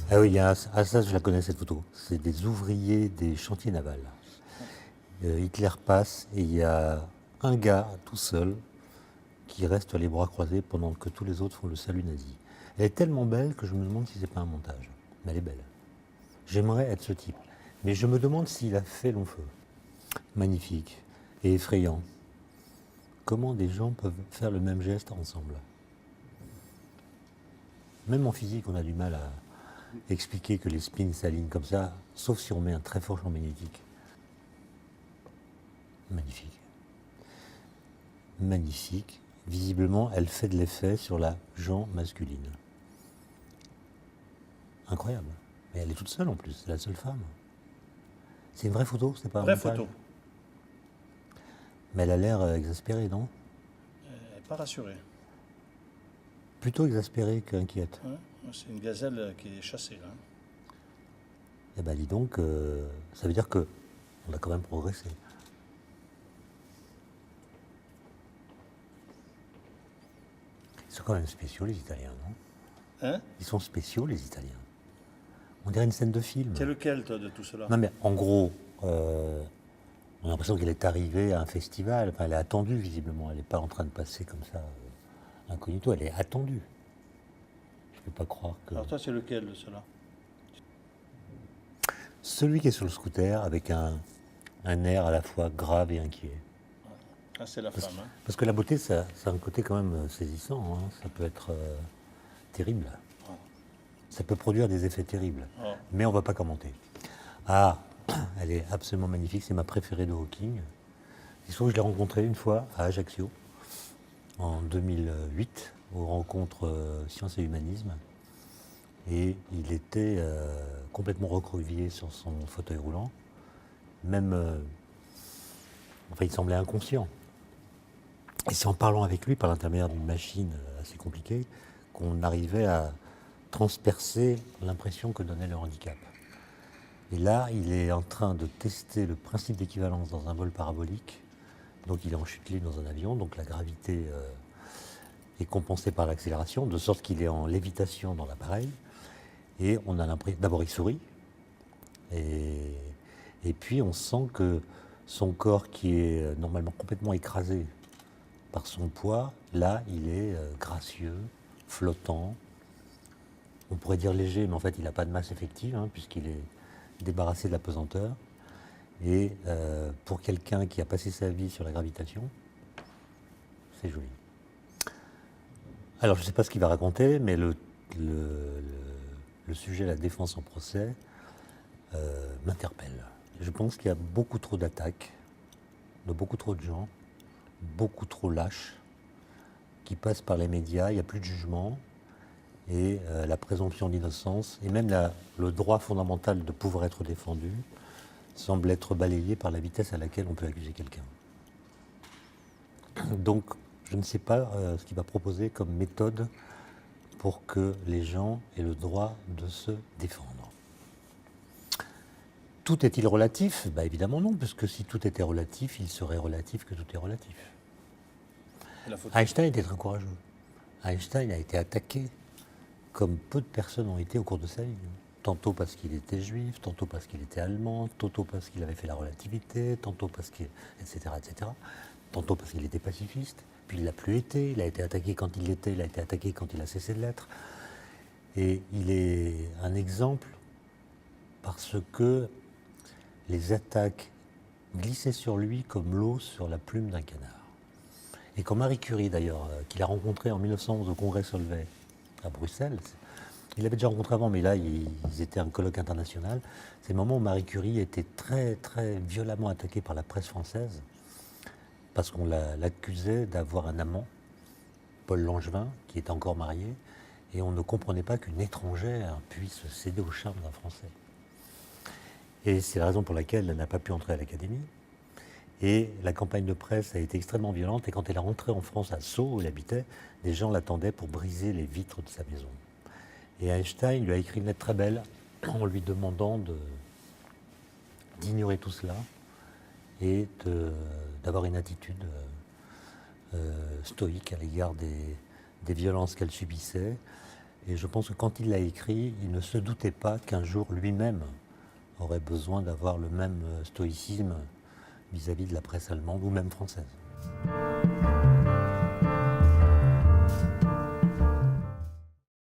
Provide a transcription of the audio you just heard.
Ah oui, ça je la connais cette photo. C'est des ouvriers des chantiers navals. Hitler passe et il y a un gars tout seul qui reste les bras croisés pendant que tous les autres font le salut nazi. Elle est tellement belle que je me demande si c'est pas un montage. Mais elle est belle. J'aimerais être ce type. Mais je me demande s'il a fait long feu. Magnifique et effrayant. Comment des gens peuvent faire le même geste ensemble? Même en physique, on a du mal à expliquer que les spins s'alignent comme ça, sauf si on met un très fort champ magnétique. Magnifique. Magnifique. Visiblement, elle fait de l'effet sur la jambe masculine. Incroyable. Mais elle est toute seule en plus, c'est la seule femme. C'est une vraie photo, c'est pas un Vraie montage. photo. Mais elle a l'air exaspérée, non? Elle n'est pas rassurée. Plutôt exaspérée qu'inquiète. Hein. C'est une gazelle qui est chassée là. Eh ben dis donc, ça veut dire que on a quand même progressé. Ils sont quand même spéciaux les Italiens, non? Hein? Ils sont spéciaux les Italiens. On dirait une scène de film. T'es lequel toi de tout cela? Non mais en gros, on a l'impression qu'elle est arrivée à un festival. Enfin, elle est attendue visiblement. Elle n'est pas en train de passer comme ça incognito. Elle est attendue. Je ne peux pas croire que... Alors toi c'est lequel de cela? Celui qui est sur le scooter avec un air à la fois grave et inquiet. Ah, c'est la femme. Hein. Parce que la beauté, ça a un côté quand même saisissant. Hein. Ça peut être terrible. Ça peut produire des effets terribles. Oh. Mais on ne va pas commenter. Ah, elle est absolument magnifique. C'est ma préférée de Hawking. Il se trouve que je l'ai rencontrée une fois à Ajaccio, en 2008, aux rencontres Sciences et Humanisme. Et il était complètement recroquevillé sur son fauteuil roulant. Même, enfin, il semblait inconscient. Et c'est en parlant avec lui, par l'intermédiaire d'une machine assez compliquée, qu'on arrivait à transpercer l'impression que donnait le handicap. Et là, il est en train de tester le principe d'équivalence dans un vol parabolique. Donc il est en chute libre dans un avion, donc la gravité est compensée par l'accélération, de sorte qu'il est en lévitation dans l'appareil. Et on a l'impression... D'abord, il sourit. Et puis, on sent que son corps, qui est normalement complètement écrasé par son poids, là, il est gracieux, flottant. On pourrait dire léger, mais en fait, il n'a pas de masse effective, hein, puisqu'il est débarrassé de la pesanteur. Et pour quelqu'un qui a passé sa vie sur la gravitation, c'est joli. Alors, je ne sais pas ce qu'il va raconter, mais le sujet de la défense en procès m'interpelle. Je pense qu'il y a beaucoup trop d'attaques de beaucoup trop de gens, beaucoup trop lâches, qui passent par les médias, il n'y a plus de jugement, et la présomption d'innocence, et même le droit fondamental de pouvoir être défendu, semble être balayé par la vitesse à laquelle on peut accuser quelqu'un. Donc, je ne sais pas ce qu'il va proposer comme méthode pour que les gens aient le droit de se défendre. Tout est-il relatif? Évidemment non, parce que si tout était relatif, il serait relatif que tout est relatif. Einstein était très courageux. Einstein a été attaqué comme peu de personnes ont été au cours de sa vie. Tantôt parce qu'il était juif, tantôt parce qu'il était allemand, tantôt parce qu'il avait fait la relativité, tantôt parce qu'il... etc., etc. Tantôt parce qu'il était pacifiste, puis il ne l'a plus été, il a été attaqué quand il l'était, il a été attaqué quand il a cessé de l'être. Et il est un exemple parce que les attaques glissaient sur lui comme l'eau sur la plume d'un canard. Et quand Marie Curie, d'ailleurs, qu'il a rencontré en 1911 au Congrès Solvay à Bruxelles, il l'avait déjà rencontré avant, mais là, ils étaient un colloque international. C'est le moment où Marie Curie était très, très violemment attaquée par la presse française parce qu'on l'accusait d'avoir un amant, Paul Langevin, qui était encore marié, et on ne comprenait pas qu'une étrangère puisse céder au charme d'un Français. Et c'est la raison pour laquelle elle n'a pas pu entrer à l'Académie. Et la campagne de presse a été extrêmement violente. Et quand elle est rentrée en France, à Sceaux, où elle habitait, des gens l'attendaient pour briser les vitres de sa maison. Et Einstein lui a écrit une lettre très belle en lui demandant d'ignorer tout cela et d'avoir une attitude stoïque à l'égard des violences qu'elle subissait. Et je pense que quand il l'a écrit, il ne se doutait pas qu'un jour lui-même aurait besoin d'avoir le même stoïcisme vis-à-vis de la presse allemande ou même française.